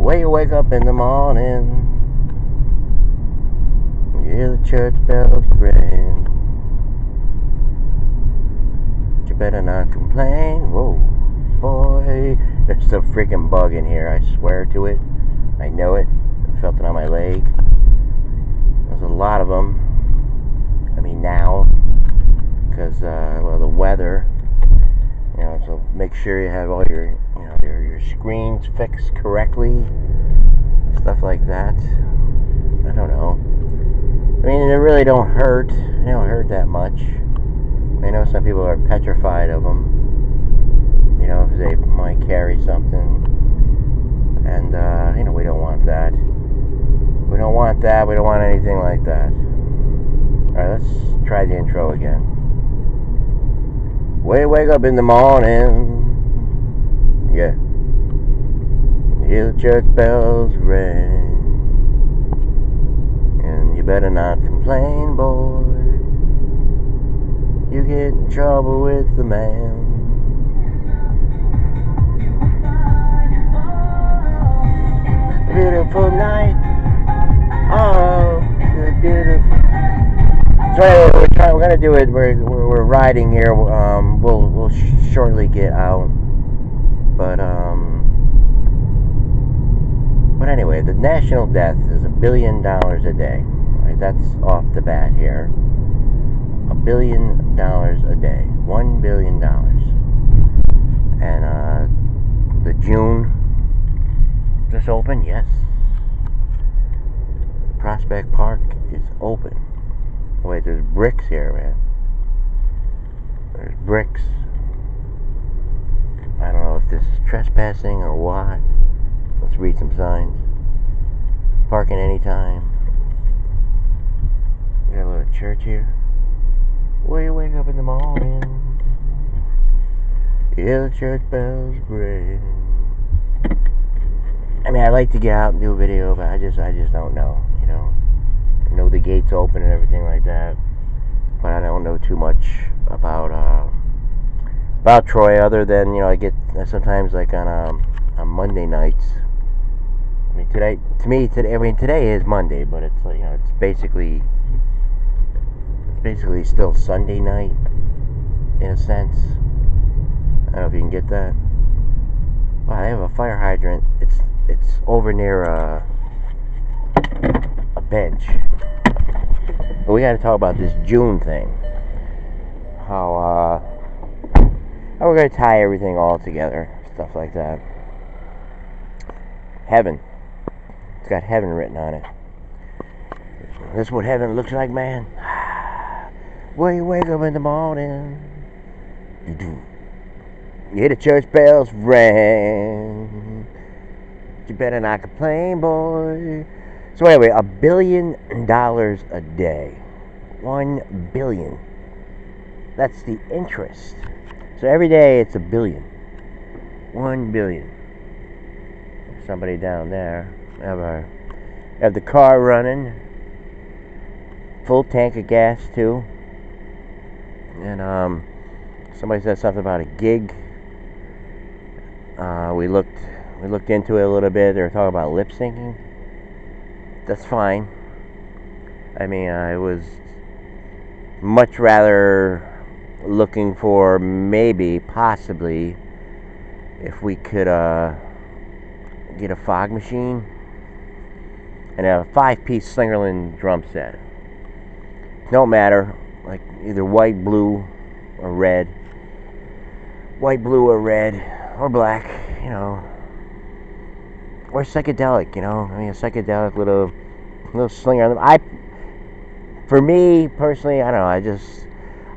When you wake up in the morning, you hear the church bells ring. But you better not complain. Whoa, boy, there's a freaking bug in here. I swear to it. I know it. I felt it on my leg. There's a lot of them. I mean now, because well, the weather. You know, so make sure you have all your, you know, your screens fixed correctly, stuff like that. I don't know. I mean, they really don't hurt. They don't hurt that much. I know some people are petrified of them. You know, because they might carry something, and you know, we don't want that. We don't want that. We don't want anything like that. All right, let's try the intro again. When you wake up in the morning, yeah, you hear the church bells ring, and you better not complain, boy. You get in trouble with the man. Beautiful night, oh, the beautiful. So anyway, we're gonna do it. We're riding here. We'll shortly get out. But anyway, the national death is $1 billion a day. Right, that's off the bat here. $1 billion a day. $1 billion. And the June just opened. Yes. The Prospect Park is open. Wait, there's bricks here, man. There's bricks. I don't know if this is trespassing or what. Let's read some signs. Parking anytime. We got a little church here. When you wake up in the morning, you hear the church bells ring. I mean, I like to get out and do a video, but I just don't know, you know. I know the gates open and everything like that, but I don't know too much about Troy, other than, you know, I get sometimes like on Monday nights. I mean, today is Monday, but it's like, you know, it's basically still Sunday night in a sense. I don't know if you can get that. Wow, they have a fire hydrant. It's over near a bench. But we got to talk about this June thing. How we're going to tie everything all together. Stuff like that. Heaven. It's got heaven written on it. This is what heaven looks like, man. When you wake up in the morning, you hear the church bells ring. You better not complain, boy. So anyway, $1 billion a day. 1 billion. That's the interest. So every day it's $1 billion. 1 billion. Somebody down there. Have the car running. Full tank of gas too. And somebody said something about a gig. We looked into it a little bit. They were talking about lip syncing. That's fine. I mean, I was much rather looking for possibly, if we could get a fog machine and a 5-piece Slingerland drum set. Don't matter, like either white, blue, or red. White, blue, or red, or black, you know. Or psychedelic, you know. I mean, a psychedelic little slinger. For me personally, I don't know.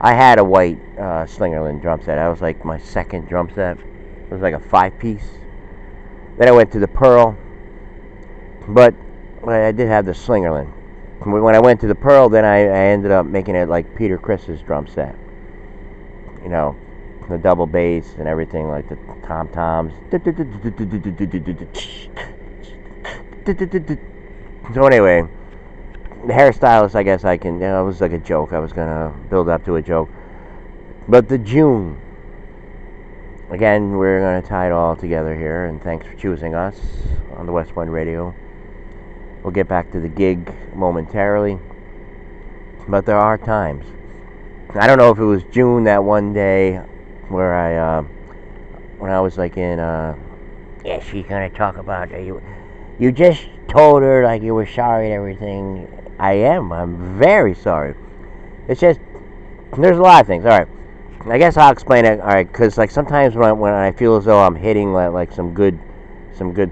I had a white Slingerland drum set. That was like my second drum set. It was like a 5-piece. Then I went to the Pearl, but I did have the Slingerland. When I went to the Pearl, then I ended up making it like Peter Chris's drum set. You know, the double bass and everything, like the tom-toms. So anyway, the hairstylist, I guess I can, you know, it was like a joke. I was going to build up to a joke. But the June, again, we're going to tie it all together here, and thanks for choosing us on the West One Radio. We'll get back to the gig momentarily, but there are times. I don't know if it was June that one day where when I was like in, yeah, she's going to talk about you just told her like you were sorry and everything. I'm very sorry. It's just, there's a lot of things. All right, I guess I'll explain it. All right, because like sometimes when I feel as though I'm hitting like some good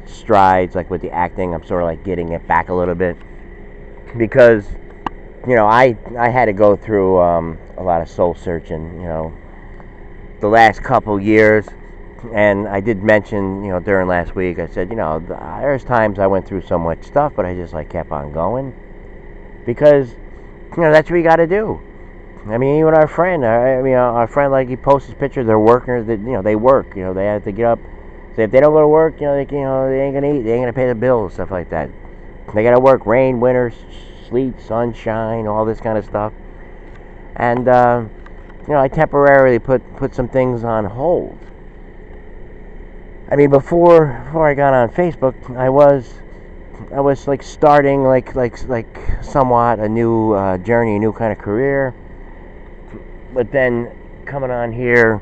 strides, like with the acting, I'm sort of like getting it back a little bit, because I had to go through a lot of soul searching, the last couple years. And I did mention, during last week, I said, there's times I went through so much stuff, but I just like kept on going, because that's what you got to do. I mean, even our friend, our friend, like, he posts his pictures. They're workers that they work. They have to get up. So if they don't go to work, they ain't gonna eat. They ain't gonna pay the bills, stuff like that. They gotta work rain, winter, sleet, sunshine, all this kind of stuff. And I temporarily put some things on hold. I mean, before I got on Facebook, I was like starting like somewhat a new journey, a new kind of career. But then coming on here,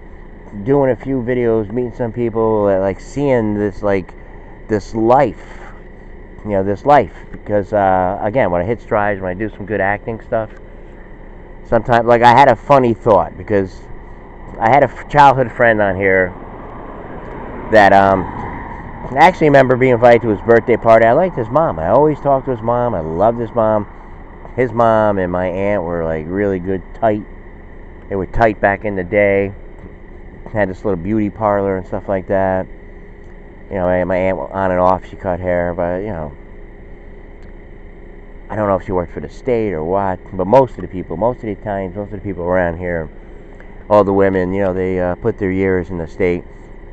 doing a few videos, meeting some people, like seeing this life, this life. Because again, when I hit strides, when I do some good acting stuff, sometimes, like, I had a funny thought, because I had a childhood friend on here that I actually remember being invited to his birthday party. I liked his mom. I always talked to his mom. I loved his mom. His mom and my aunt were like really good, tight. They were tight back in the day. Had this little beauty parlor and stuff like that. My aunt, on and off, she cut hair, but I don't know if she worked for the state or what. But most of the people around here, all the women, they put their years in the state.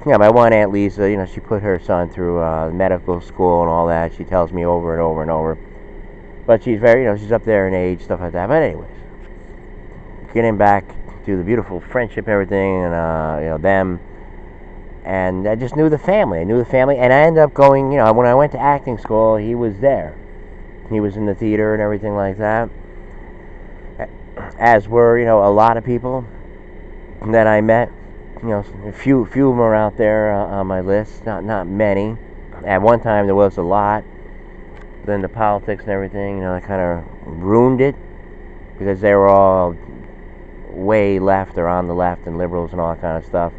My one Aunt Lisa, she put her son through medical school and all that. She tells me over and over and over. But she's very, she's up there in age, stuff like that. But anyways, getting back to the beautiful friendship and everything, and them, and I just knew the family. And I ended up going. When I went to acting school, he was there. He was in the theater and everything like that. As were a lot of people that I met. A few of them are out there on my list. Not many. At one time there was a lot. Then the politics and everything, that kind of ruined it, because they were all way left or on the left and liberals and all that kind of stuff,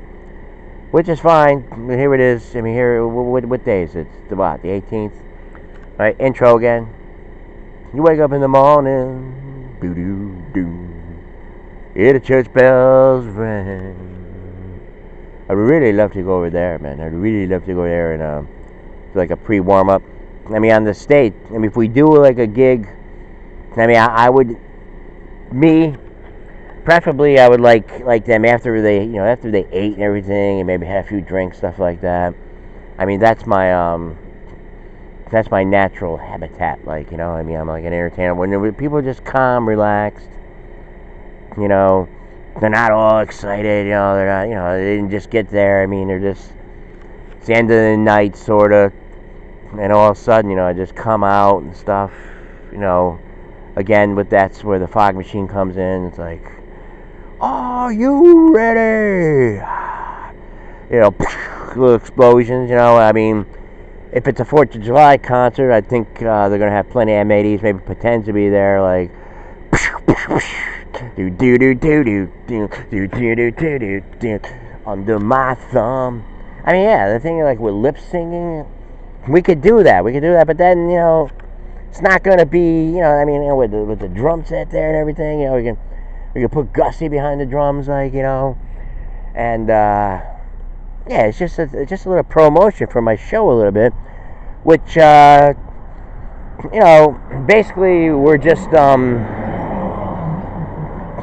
which is fine. Here it is. I mean, here, what day is it? It's the 18th. All right, intro again. You wake up in the morning, doo-doo-doo, hear the church bells ring. I would really love to go over there, man. I'd really love to go there and do like a pre-warm-up. I mean, on the state, if we do like a gig, I would, preferably, I would like them after they ate and everything, and maybe have a few drinks, stuff like that. I mean, that's my natural habitat. I'm like an entertainer. When people are just calm, relaxed, they're not all excited, they're not, they didn't just get there. I mean, they're just, it's the end of the night, sort of, and all of a sudden, I just come out and stuff, again, but that's where the fog machine comes in. It's like, are you ready? Little explosions, I mean, if it's a 4th of July concert, I think they're going to have plenty of M80s, maybe pretend to be there, like, do do do do do do do do do do under my thumb. I mean, yeah, the thing like with lip singing, we could do that, but then it's not gonna be, with the drum set there and everything, we can put Gussie behind the drums, and yeah, it's just a little promotion for my show a little bit, which basically we're just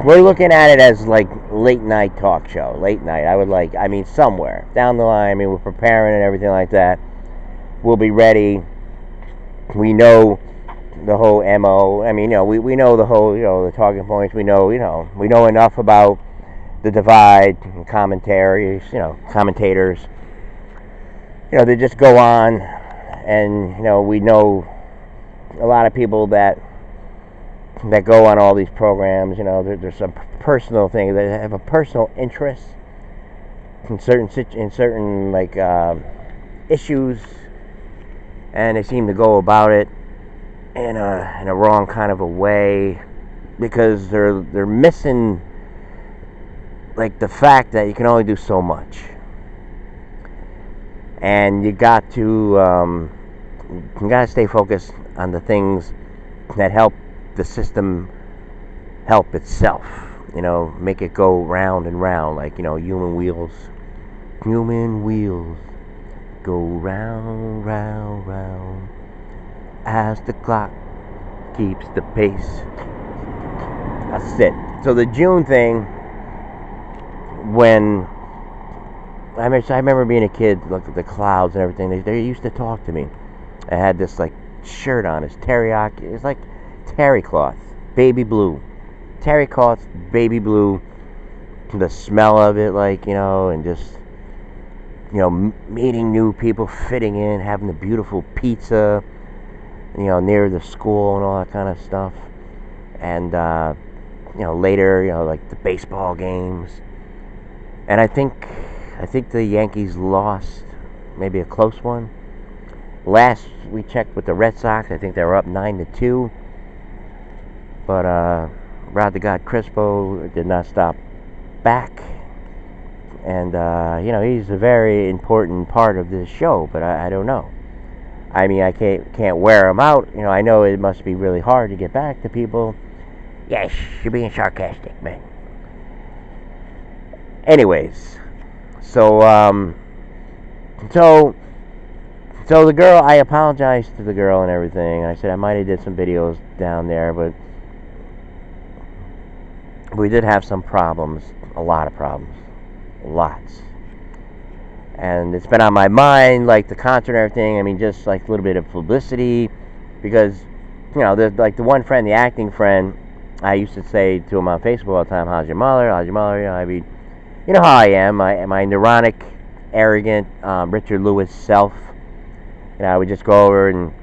we're looking at it as like late night talk show. Late night. Somewhere down the line. We're preparing and everything like that. We'll be ready. We know the whole MO. We know the whole, the talking points. We know enough about the divide and commentaries, commentators, they just go on, and we know a lot of people that go on all these programs. There's some personal things that have a personal interest in certain like issues, and they seem to go about it in a wrong kind of a way, because they're missing like the fact that you can only do so much, and you got to stay focused on the things that help the system help itself. Make it go round and round, like human wheels go round, round, round as the clock keeps the pace. That's it. So the June thing, when I remember being a kid, look at the clouds and everything. They used to talk to me. I had this like shirt on. It's teriyaki. It's like terry cloth, baby blue. Terry cloth, baby blue. The smell of it, and just meeting new people, fitting in, having the beautiful pizza, near the school and all that kind of stuff. And later, like the baseball games. And I think the Yankees lost, maybe a close one. Last we checked with the Red Sox, I think they were up 9-2. But Rod the God Crispo did not stop back. And he's a very important part of this show, but I don't know. I mean, I can't wear him out. I know it must be really hard to get back to people. Yes, you're being sarcastic, man. Anyways, so the girl, I apologized to the girl and everything. I said I might have did some videos down there, but we did have some problems, a lot of problems, lots. And it's been on my mind, like the concert and everything. I mean, just like a little bit of publicity, because like the one friend, the acting friend, I used to say to him on Facebook all the time, "How's your mother? How's your mother?" I mean, you know how I am, my neurotic, arrogant, Richard Lewis self. I would just go over and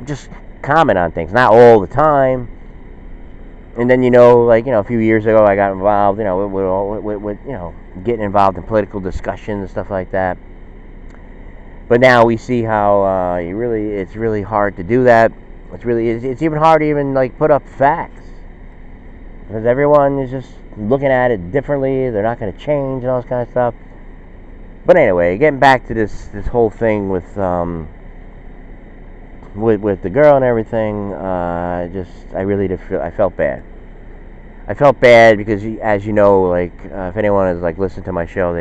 just comment on things, not all the time. And then a few years ago, I got involved, with getting involved in political discussions and stuff like that. But now we see how it's really hard to do that. It's even hard to even like put up facts, because everyone is just looking at it differently. They're not going to change and all this kind of stuff. But anyway, getting back to this whole thing with the girl and everything, I really did I felt bad. I felt bad because, as you know, like if anyone has like listened to my show,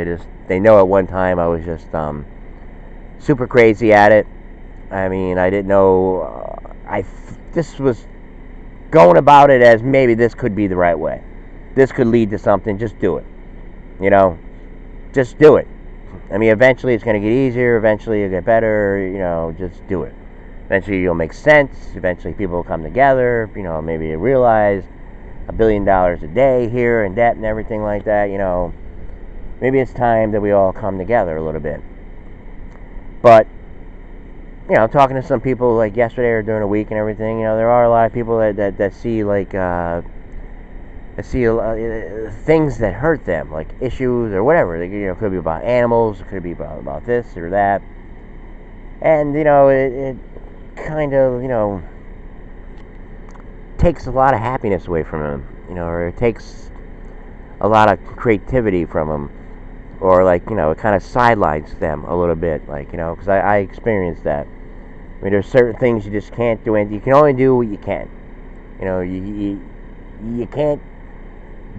they know at one time I was just super crazy at it. I mean, I didn't know. This was going about it as maybe this could be the right way. This could lead to something. Just do it. Just do it. I mean, eventually it's going to get easier. Eventually it'll get better. Just do it. Eventually you'll make sense. Eventually people will come together. Maybe you realize $1 billion a day here in debt and everything like that. Maybe it's time that we all come together a little bit. But talking to some people like yesterday or during the week and everything, there are a lot of people that see like things that hurt them, like issues or whatever. It could be about animals, it could be about this or that, and it kind of takes a lot of happiness away from them, or it takes a lot of creativity from them, or like it kind of sidelines them a little bit, like because I experienced that. I mean, there's certain things you just can't do, and you can only do what you can. You can't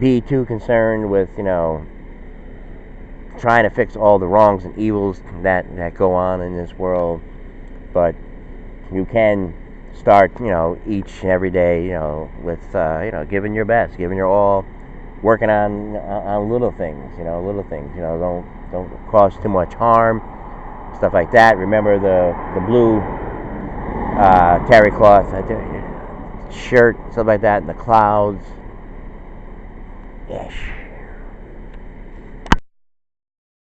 be too concerned with trying to fix all the wrongs and evils that go on in this world, but you can start each and every day with giving your best, giving your all, working on little things, don't cause too much harm, stuff like that. Remember the blue terry cloth shirt, stuff like that, in the clouds. Yes.